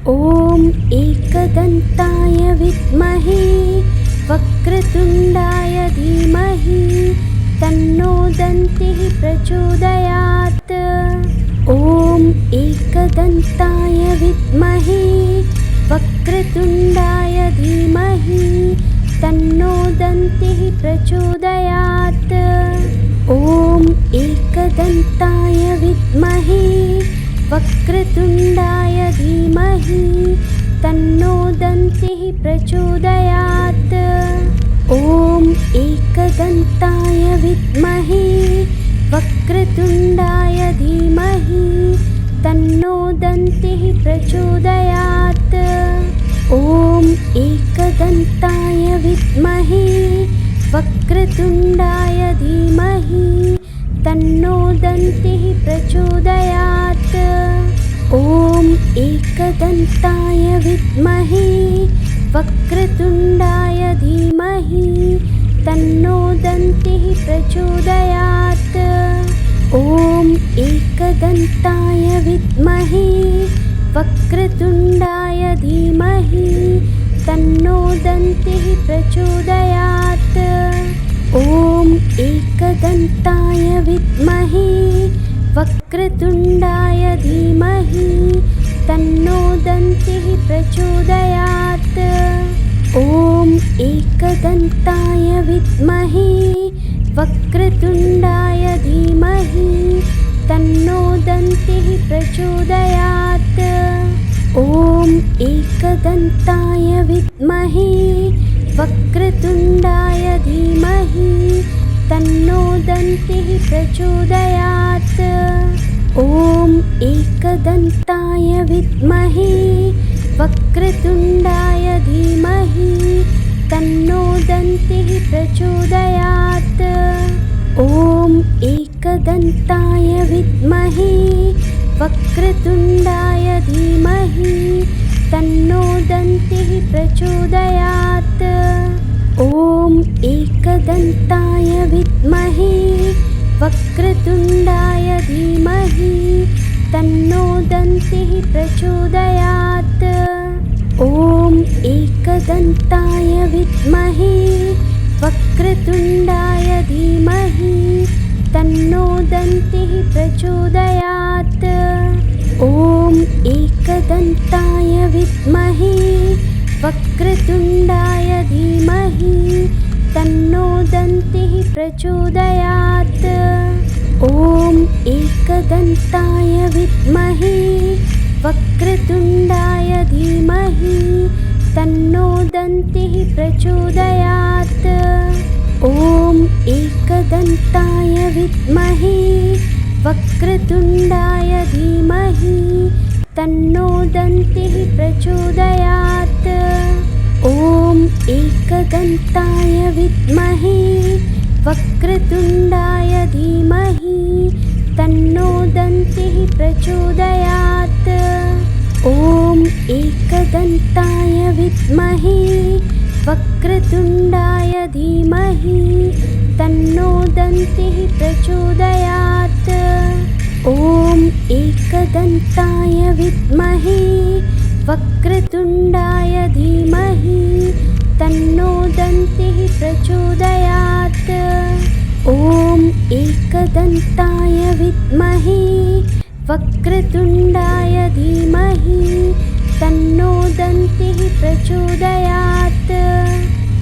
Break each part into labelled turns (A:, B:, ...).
A: ॐ एकदन्ताय विद्महे वक्रतुण्डाय धीमहि तन्नो दन्तिः प्रचोदयात्। ॐ एकदन्ताय विद्महे वक्रतुण्डाय धीमहि तन्नो दन्तिः प्रचोदयात्। ॐ एकदन्ताय विद्महे वक्रतुण्डाय धीमहि तन्नो दन्तिः प्रचोदयात्। ॐ एकदन्ताय विद्महे वक्रतुण्डाय धीमहि तन्नो दन्तिः प्रचोदयात्। ॐ एकदन्ताय विद्महे वक्रतुण्डाय धीमहि तन्नो दन्तिः प्रचोदयात्। ॐ एकदन्ताय विद्महे वक्रतुण्डाय धीमहि तन्नो दन्तिः प्रचोदयात्। ॐ एकदन्ताय विद्महे वक्रतुण्डाय धीमहि तन्नो दन्तिः प्रचोदयात्। ॐ एकदन्ताय विद्महे वक्रतुण्डाय धीमहि तन्नो दन्तिः प्रचोदयात्। ॐ एकदन्ताय विद्महे वक्रतुण्डाय धीमहि तन्नो दन्तिः प्रचोदयात्। ॐ एकदन्ताय विद्महे वक्रतुण्डाय धीमहि तन्नो दन्तिः प्रचोदयात्। ॐ एकदन्ताय विद्महे वक्रतुण्डाय धीमहि तन्नो दन्तिः प्रचोदयात्। ॐ एकदन्ताय विद्महे वक्रतुण्डाय धीमहि तन्नो दन्तिः प्रचोदयात्। ॐ एकदन्ताय विद्महे वक्रतुण्डाय धीमहि तन्नो दन्तिः प्रचोदयात्। ॐ एकदन्ताय विद्महे वक्रतुण्डाय धीमहि तन्नो दन्तिः प्रचोदयात्। ॐ एकदन्ताय विद्महे वक्रतुण्डाय धीमहि तन्नो दन्तिः प्रचोदयात्। ॐ एकदन्ताय विद्महे वक्रतुण्डाय धीमहि तन्नो दन्तिः प्रचोदयात्। ॐ एकदन्ताय विद्महे वक्रतुण्डाय धीमहि तन्नो दन्तिः प्रचोदयात्। ॐ एकदन्ताय विद्महे वक्रतुण्डाय धीमहि तन्नो दन्तिः प्रचोदयात्। ॐ एकदन्ताय विद्महे वक्रतुण्डाय धीमहि तन्नो दन्तिः प्रचोदयात्। ॐ एकदन्ताय विद्महे वक्रतुण्डाय धीमहि तन्नो दन्तिः प्रचोदयात्। ॐ एकदन्ताय विद्महे वक्रतुण्डाय धीमहि तन्नो दन्तिः प्रचोदयात्।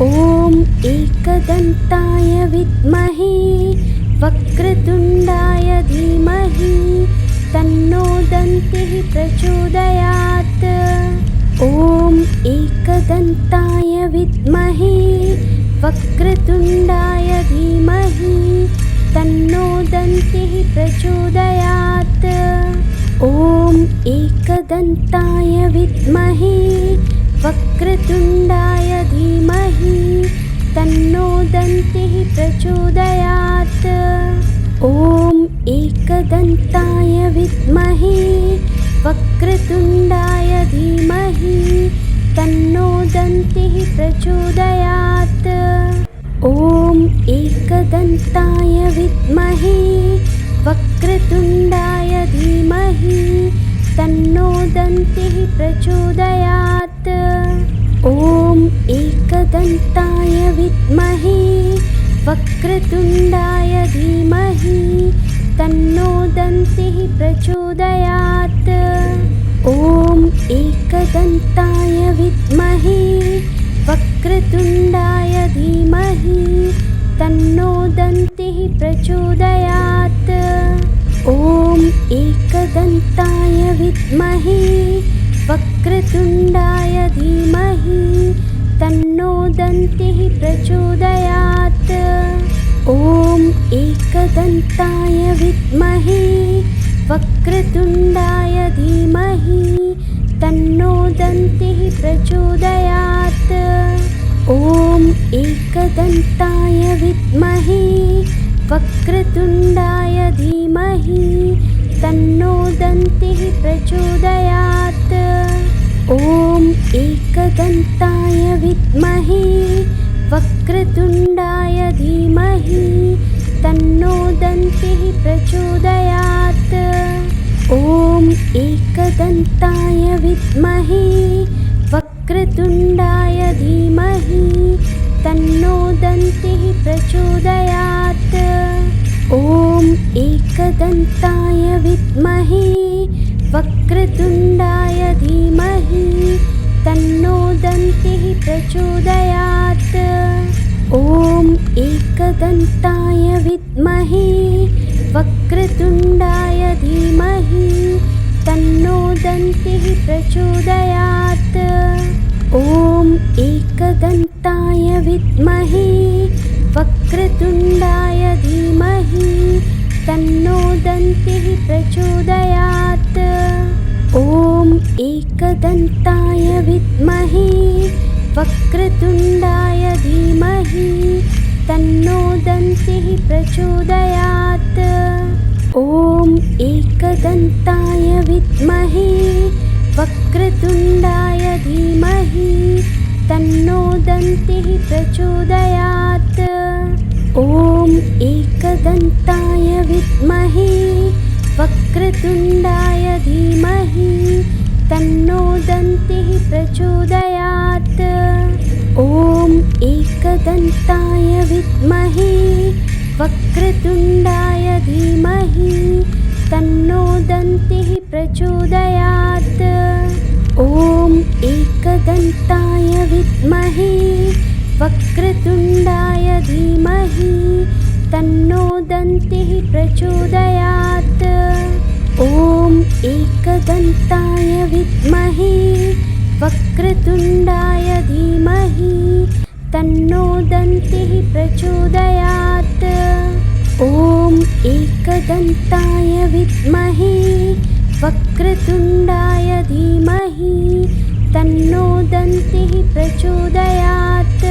A: ॐ एकदन्ताय विद्महे वक्रतुण्डाय धीमहि तन्नो दन्तिः प्रचोदयात्। ॐ एकदन्ताय विद्महे वक्रतुण्डाय धीमहि तन्नो दन्तिः प्रचोदयात्। ॐ एकदन्ताय विद्महे वक्रतुण्डाय धीमहि तन्नो दन्तिः प्रचोदयात्। ॐ एकदन्ताय विद्महे वक्रतुण्डाय धीमहि तन्नो दन्तिः प्रचोदयात्। ॐ एकदन्ताय विद्महे वक्रतुण्डाय धीमहि तन्नो दन्तिः प्रचोदयात्। ॐ एकदन्ताय विद्महे वक्रतुण्डाय धीमहि तन्नो दन्तिः प्रचोदयात्। ॐ एकदन्ताय विद्महे वक्रतुण्डाय धीमहि तन्नो दन्तिः प्रचोदयात्। ॐ एकदन्ताय विद्महे वक्रतुण्डाय धीमहि तन्नो दन्तिः प्रचोदयात्। ॐ एकदन्ताय विद्महे वक्रतुण्डाय धीमहि तन्नो दन्तिः प्रचोदयात्। ॐ एकदन्ताय विद्महे वक्रतुण्डाय धीमहि तन्नो दन्तिः प्रचोदयात्। ॐ एकदन्ताय विद्महे वक्रतुण्डाय धीमहि तन्नो दन्तिः प्रचोदयात्। ॐ एकदन्ताय विद्महे वक्रतुण्डाय धीमहि तन्नो दन्तिः प्रचोदयात्। ॐ एकदन्ताय विद्महे वक्रतुण्डाय धीमहि तन्नो दन्तिः प्रचोदयात्। ॐ एकदन्ताय विद्महे वक्रतुण्डाय धीमहि तन्नो दन्तिः प्रचोदयात्। ॐ एकदन्ताय विद्महे वक्रतुण्डाय धीमहि तन्नो दन्तिः प्रचोदयात्। ॐ एकदन्ताय विद्महे वक्रतुण्डाय धीमहि तन्नो दन्तिः प्रचोदयात्। ॐ एकदन्ताय विद्महे वक्रतुण्डाय धीमहि तन्नो दन्तिः प्रचोदयात्। ॐ एकदन्ताय विद्महे वक्रतुण्डाय धीमहि तन्नो दन्तिः प्रचोदयात्। ॐ एकदन्ताय विद्महे वक्रतुण्डाय धीमहि तन्नो दन्तिः प्रचोदयात्। ॐ एकदन्ताय विद्महे वक्रतुण्डाय धीमहि तन्नो दन्तिः प्रचोदयात्। ॐ एकदन्ताय विद्महे वक्रतुण्डाय धीमहि तन्नो दन्तिः प्रचोदयात्। ॐ एकदन्ताय विद्महे वक्रतुण्डाय धीमहि तन्नो दन्तिः प्रचोदयात्।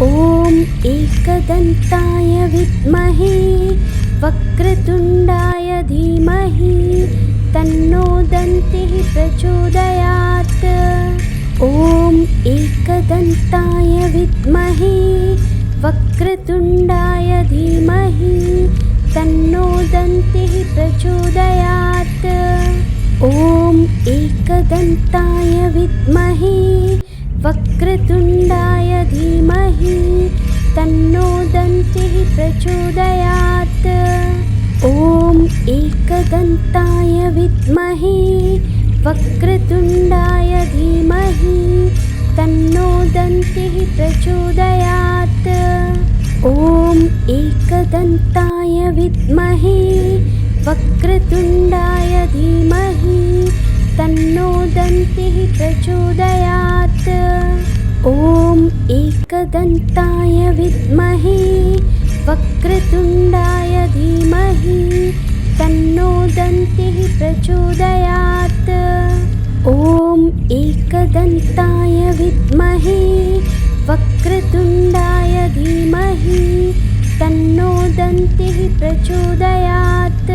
A: ॐ एकदन्ताय विद्महे वक्रतुण्डाय धीमहि तन्नो दन्तिः प्रचोदयात्। ॐ एकदन्ताय विद्महे वक्रतुण्डाय धीमहि तन्नो दन्तिः प्रचोदयात्। ॐ एकदन्ताय विद्महे वक्रतुण्डाय धीमहि तन्नो दन्तिः प्रचोदयात्। ॐ एकदन्ताय विद्महे वक्रतुण्डाय धीमहि तन्नो दन्तिः प्रचोदयात्। ॐ एकदन्ताय विद्महे वक्रतुण्डाय धीमहि तन्नो दन्तिः प्रचोदयात्। ॐ एकदन्ताय विद्महे वक्रतुण्डाय धीमहि तन्नो दन्तिः प्रचोदयात्। ॐ एकदन्ताय विद्महे वक्रतुण्डाय धीमहि तन्नो दन्तिः प्रचोदयात्।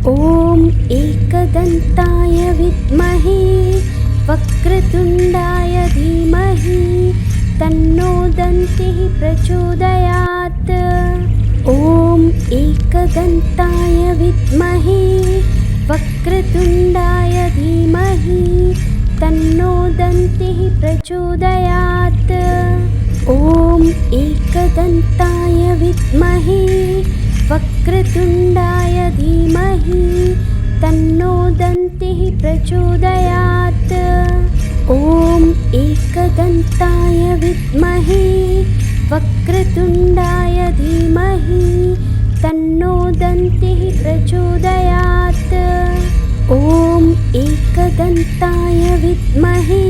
A: ॐ एकदन्ताय विद्महे वक्रतुण्डाय धीमहि तन्नो दन्तिः प्रचोदयात्। ॐ एकदन्ताय विद्महे वक्रतुण्डाय धीमहि तन्नो दन्तिः प्रचोदयात्। ॐ एकदन्ताय विद्महे वक्रतुण्डाय धीमहि तन्नो दन्तिः प्रचोदयात्। ॐ एकदन्ताय विद्महे वक्रतुण्डाय धीमहि तन्नो दन्तिः प्रचोदयात्। ॐ एकदन्ताय विद्महे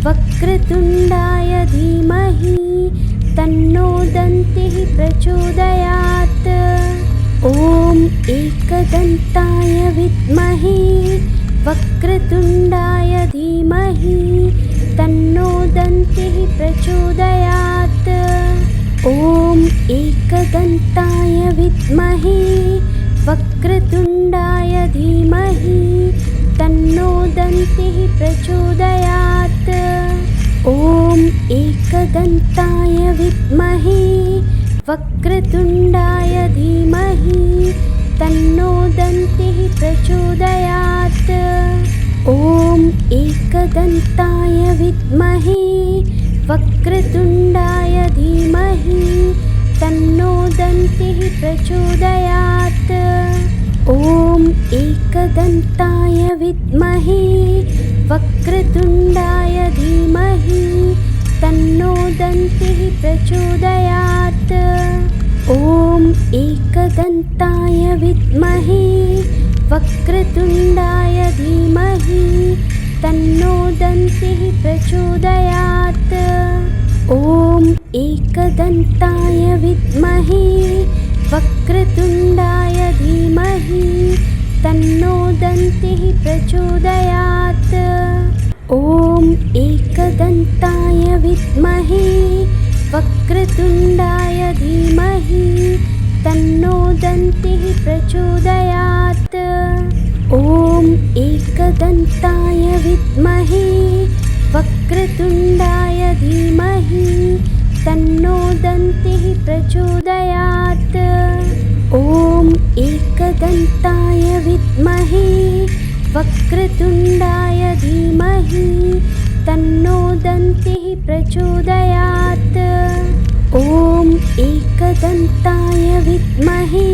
A: वक्रतुण्डाय धीमहि तन्नो दन्तिः प्रचोदयात्। ॐ एकदन्ताय विद्महे वक्रतुण्डाय धीमहि तन्नो दन्तिः प्रचोदयात्। ॐ एकदन्ताय विद्महे वक्रतुण्डाय धीमहि तन्नो दन्तिः प्रचोदयात्। ॐ एकदन्ताय विद्महे वक्रतुण्डाय धीमहि तन्नो दन्तिः प्रचोदयात्। ॐ एकदन्ताय विद्महे वक्रतुण्डाय धीमहि तन्नो दन्तिः प्रचोदयात्। ॐ एकदन्ताय विद्महे वक्रतुण्डाय धीमहि तन्नो दन्तिः प्रचोदयात्। ॐ एकदन्ताय विद्महे वक्रतुण्डाय धीमहि तन्नो दन्तिः प्रचोदयात्। ॐ एकदन्ताय विद्महे वक्रतुण्डाय धीमहि तन्नो दन्तिः प्रचोदयात्। ॐ एकदन्ताय विद्महे वक्रतुण्डाय धीमहि तन्नो दन्तिः प्रचोदयात्। ॐ एकदन्ताय विद्महे वक्रतुण्डाय धीमहि तन्नो दन्तिः प्रचोदयात्। ॐ एकदन्ताय विद्महे वक्रतुण्डाय धीमहि तन्नो दन्तिः प्रचोदयात्। ॐ एकदन्ताय विद्महे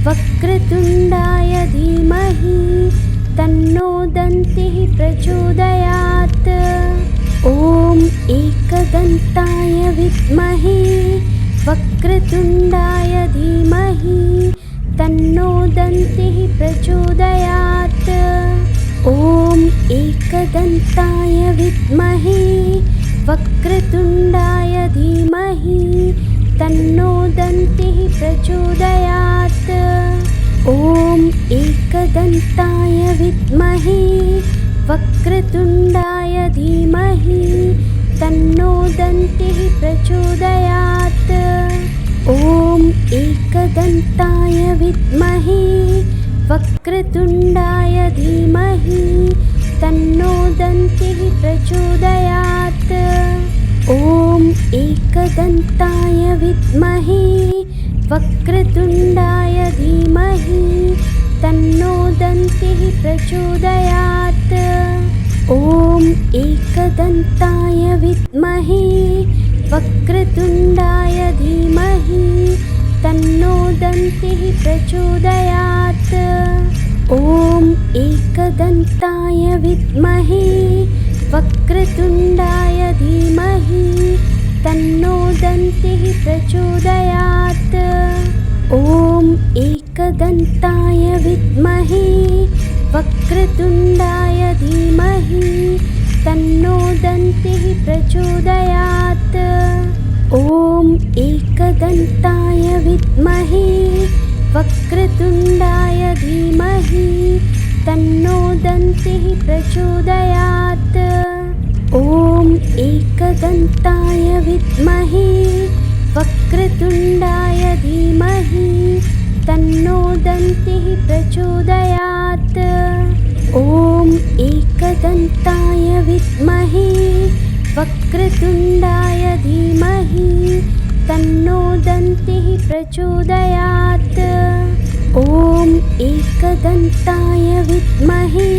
A: वक्रतुण्डाय धीमहि तन्नो दन्तिः प्रचोदयात्। ॐ एकदन्ताय विद्महे वक्रतुण्डाय धीमहि तन्नो दन्तिः प्रचोदयात्। ॐ एकदन्ताय विद्महे वक्रतुण्डाय धीमहि तन्नो दन्तिः प्रचोदयात्। ॐ एकदन्ताय विद्महे वक्रतुण्डाय धीमहि तन्नो दन्तिः प्रचोदयात्। ॐ एकदन्ताय विद्महे वक्रतुण्डाय धीमहि तन्नो दन्तिः प्रचोदयात्। ॐ एकदन्ताय विद्महे वक्रतुण्डाय धीमहि तन्नो दन्तिः प्रचोदयात्। ॐ एकदन्ताय विद्महे वक्रतुण्डाय धीमहि तन्नो दन्तिः प्रचोदयात्। ॐ एकदन्ताय विद्महे वक्रतुण्डाय धीमहि तन्नो दन्तिः प्रचोदयात्। ॐ एकदन्ताय विद्महे वक्रतुण्डाय धीमहि तन्नो दन्तिः प्रचोदयात्। ॐ एकदन्ताय विद्महे वक्रतुण्डाय धीमहि तन्नो दन्तिः प्रचोदयात्। ॐ एकदन्ताय विद्महे वक्रतुण्डाय धीमहि तन्नो दन्तिः प्रचोदयात्। ॐ एकदन्ताय विद्महे वक्रतुण्डाय धीमहि तन्नो दन्तिः प्रचोदयात्। ॐ एकदन्ताय विद्महे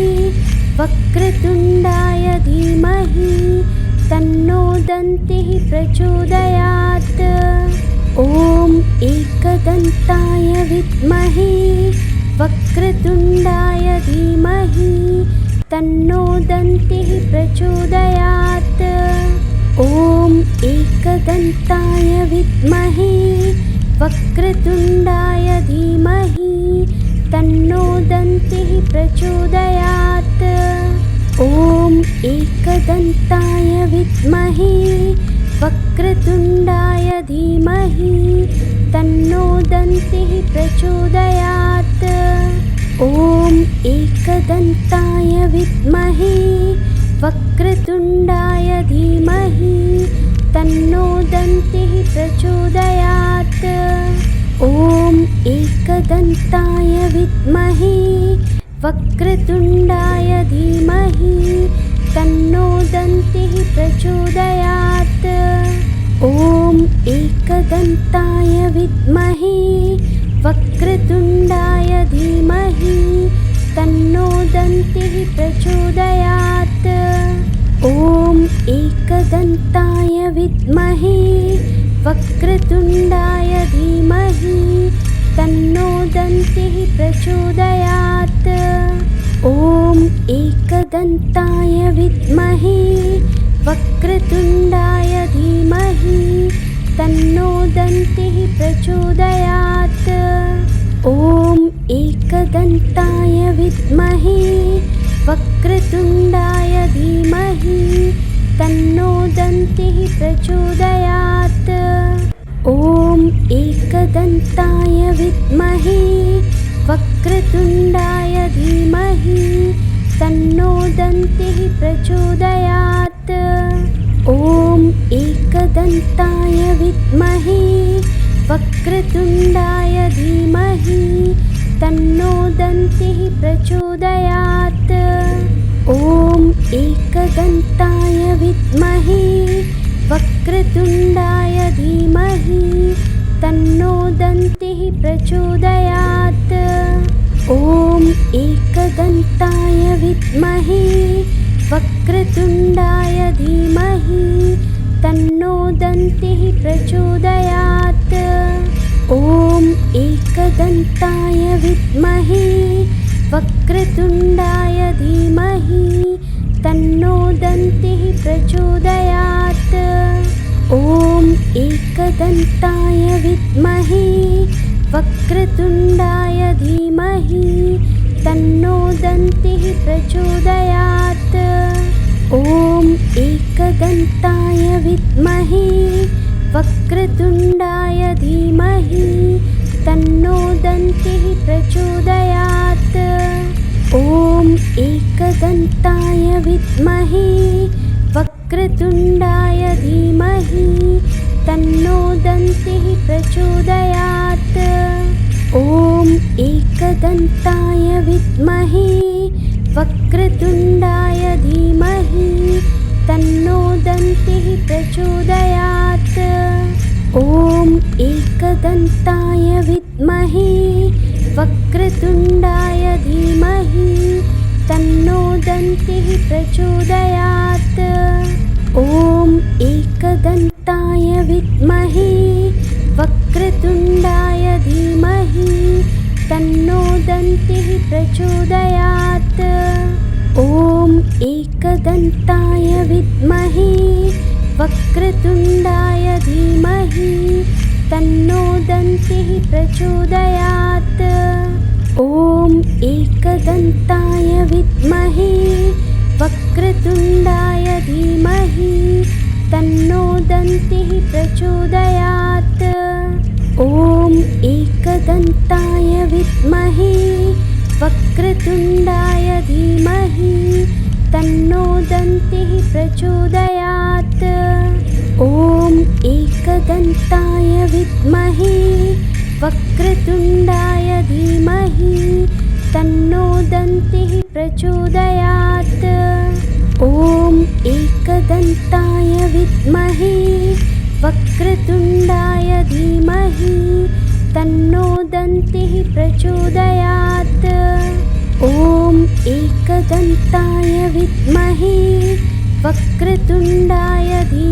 A: वक्रतुण्डाय धीमहि तन्नो दन्तिः प्रचोदयात्। ॐ एकदन्ताय विद्महे वक्रतुण्डाय धीमहि तन्नो दन्तिः प्रचोदयात्। ॐ एकदन्ताय विद्महे वक्रतुण्डाय धीमहि तन्नो दन्तिः प्रचोदयात्। ॐ एकदन्ताय विद्महे वक्रतुण्डाय धीमहि तन्नो दन्तिः प्रचोदयात्। ॐ एकदन्ताय विद्महे वक्रतुण्डाय धीमहि तन्नो दन्तिः प्रचोदयात्। ॐ एकदन्ताय विद्महे वक्रतुण्डाय धीमहि तन्नो दन्तिः प्रचोदयात्। ॐ एकदन्ताय विद्महे वक्रतुण्डाय धीमहि तन्नो दन्तिः प्रचोदयात्। ॐ एकदन्ताय विद्महे वक्रतुण्डाय धीमहि तन्नो दन्तिः प्रचोदयात्। ॐ एकदन्ताय विद्महे वक्रतुण्डाय धीमहि तन्नो दन्तिः प्रचोदयात्। ॐ एकदन्ताय विद्महे वक्रतुण्डाय धीमहि तन्नो दन्तिः प्रचोदयात्। ॐ एकदन्ताय विद्महे वक्रतुण्डाय धीमहि तन्नो दन्तिः प्रचोदयात्। ॐ एकदन्ताय विद्महे वक्रतुण्डाय धीमहि तन्नो दन्तिः प्रचोदयात्। ॐ एकदन्ताय विद्महे वक्रतुण्डाय धीमहि तन्नो दन्तिः प्रचोदयात्। ॐ एकदन्ताय विद्महे वक्रतुण्डाय धीमहि तन्नो दन्तिः प्रचोदयात्। ॐ एकदन्ताय विद्महे वक्रतुण्डाय धीमहि तन्नो दन्तिः प्रचोदयात्। ॐ एकदन्ताय विद्महे वक्रतुण्डाय धीमहि तन्नो दन्तिः प्रचोदयात्। ॐ एकदन्ताय विद्महे वक्रतुण्डाय धीमहि तन्नो दन्तिः प्रचोदयात्। ॐ एकदन्ताय विद्महे वक्रतुण्डाय धीमहि तन्नो दन्तिः प्रचोदयात्। ॐ एकदन्ताय विद्महे वक्रतुण्डाय धीमहि तन्नो दन्तिः प्रचोदयात्। ॐ एकदन्ताय विद्महे वक्रतुण्डाय धीमहि तन्नो दन्तिः प्रचोदयात्। ॐ एकदन्ताय विद्महे वक्रतुण्डाय धीमहि तन्नो दन्तिः प्रचोदयात्। ॐ एकदन्ताय विद्महे वक्रतुण्डाय धीमहि तन्नो दन्तिः प्रचोदयात्। ॐ एकदन्ताय विद्महे वक्रतुण्डाय धीमहि तन्नो दन्तिः प्रचोदयात्। ॐ एकदन्ताय विद्महे वक्रतुण्डाय धीमहि तन्नो दन्तिः प्रचोदयात्। ॐ एकदन्ताय विद्महे वक्रतुण्डाय धीमहि तन्नो दन्तिः प्रचोदयात्। ॐ एकदन्ताय विद्महे वक्रतुण्डाय धीमहि तन्नो दन्तिः प्रचोदयात्। ॐ एकदन्ताय विद्महे वक्रतुण्डाय धीमहि